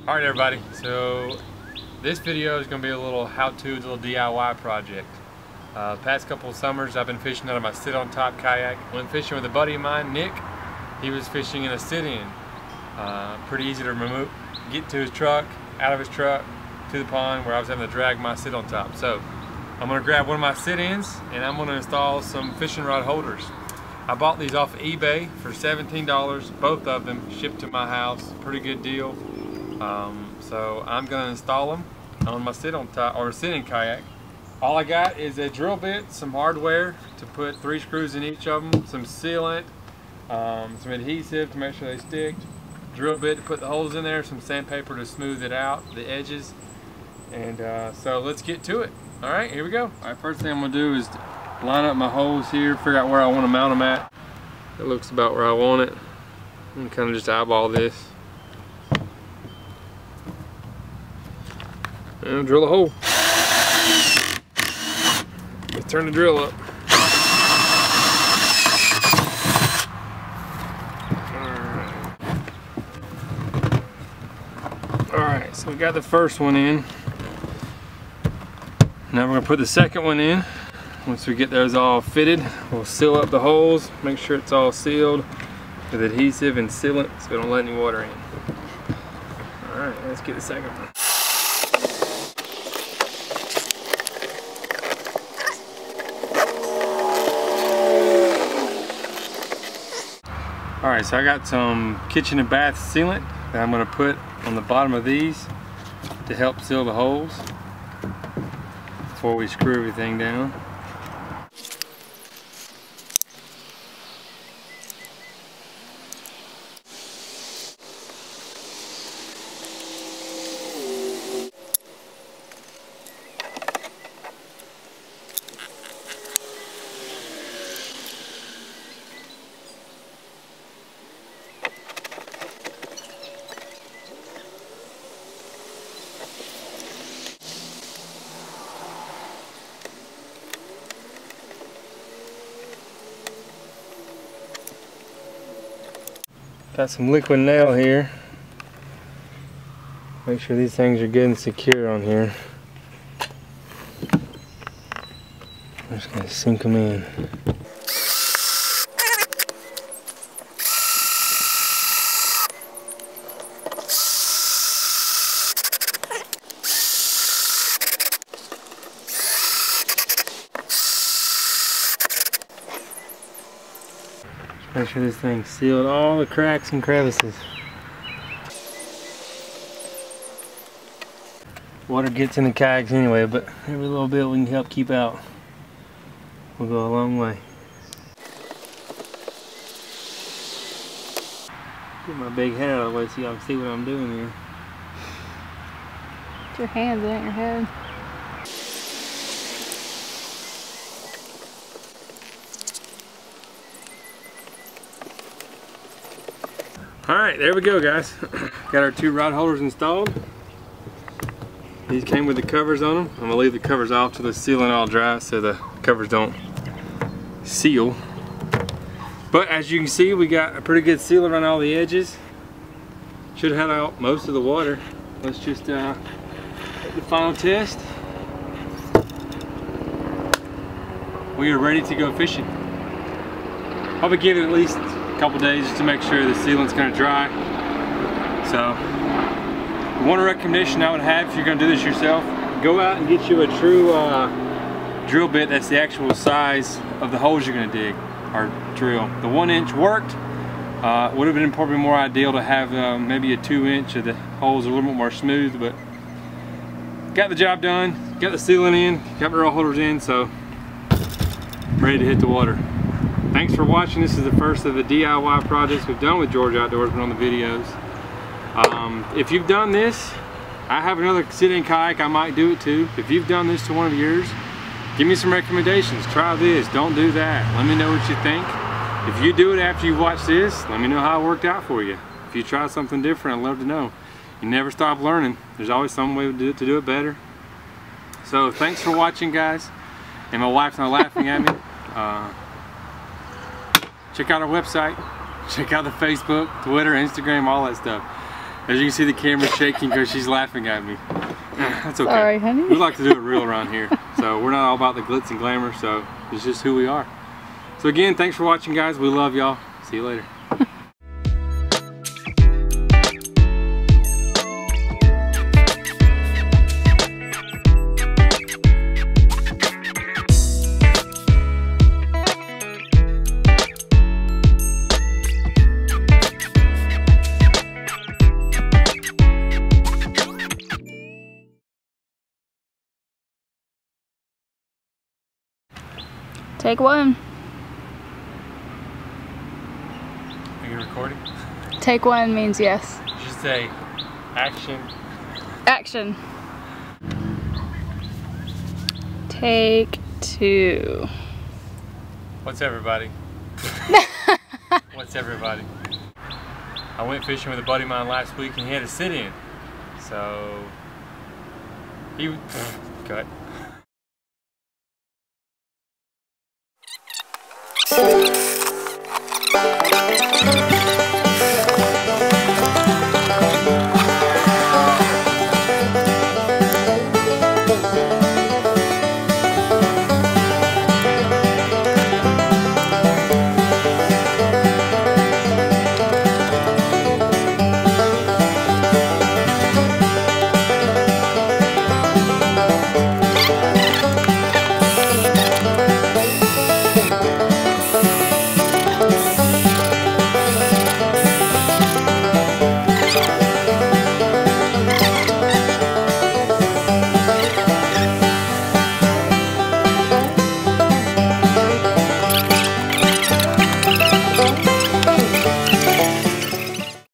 Alright everybody, so this video is going to be a little how-to, little DIY project. Past couple of summers I've been fishing out of my sit-on-top kayak. Went fishing with a buddy of mine, Nick. He was fishing in a sit-in. Pretty easy to get to his truck, out of his truck, to the pond where I was having to drag my sit-on-top. So I'm going to grab one of my sit-ins and I'm going to install some fishing rod holders. I bought these off of eBay for $17, both of them shipped to my house. Pretty good deal. So I'm going to install them on my sit-on-top or sit-in kayak. All I got is a drill bit, some hardware to put 3 screws in each of them, some sealant, some adhesive to make sure they stick, drill bit to put the holes in there, some sandpaper to smooth it out, the edges, and so let's get to it. All right, here we go. All right, first thing I'm going to do is line up my holes here, figure out where I want to mount them at. It looks about where I want it. I'm kind of just eyeball this. And drill a hole. Let's turn the drill up. Alright, so we got the first one in. Now we're going to put the second one in. Once we get those all fitted, we'll seal up the holes, make sure it's all sealed with adhesive and sealant so we don't let any water in. Alright, let's get the second one. Alright, so I got some kitchen and bath sealant that I'm going to put on the bottom of these to help seal the holes before we screw everything down. Got some liquid nail here. Make sure these things are good and secure on here. I'm just going to sink them in. Make sure this thing's sealed, all the cracks and crevices. Water gets in the kayaks anyway, but every little bit we can help keep out will go a long way. Get my big head out of the way so y'all can see what I'm doing here. Put your hands in your head. Alright, there we go guys. Got our 2 rod holders installed. These came with the covers on them. I'm going to leave the covers off till the sealant all dry so the covers don't seal. But as you can see, we got a pretty good seal around all the edges. Should have had out most of the water. Let's just take the final test. We are ready to go fishing. Probably give it at least couple days just to make sure the sealant's going to dry. So one recommendation I would have if you're going to do this yourself, go out and get you a true drill bit that's the actual size of the holes you're going to dig or drill. The 1-inch worked. Would have been probably more ideal to have maybe a 2-inch of the holes a little bit more smooth, but got the job done, got the sealant in, got my rod holders in, so ready to hit the water. Thanks for watching. This is the first of the DIY projects we've done with Georgia Outdoorsman on the videos. If you've done this, I have another sit-in kayak, I might do it too. If you've done this to one of yours, give me some recommendations. Try this, don't do that. Let me know what you think. If you do it after you watch this, let me know how it worked out for you. If you try something different, I'd love to know. You never stop learning. There's always some way to do it better. So thanks for watching guys. And my wife's not laughing at me. Check out our website, check out the Facebook, Twitter, Instagram, all that stuff. As you can see, the camera's shaking because she's laughing at me. That's okay. Sorry, honey. We like to do it real around here. So we're not all about the glitz and glamour, so it's just who we are. So again, thanks for watching, guys. We love y'all. See you later. Take one. Are you recording? Take one means yes. You should say action. Action. Take two. What's everybody? What's everybody? I went fishing with a buddy of mine last week and he had a sit-in. So he cut.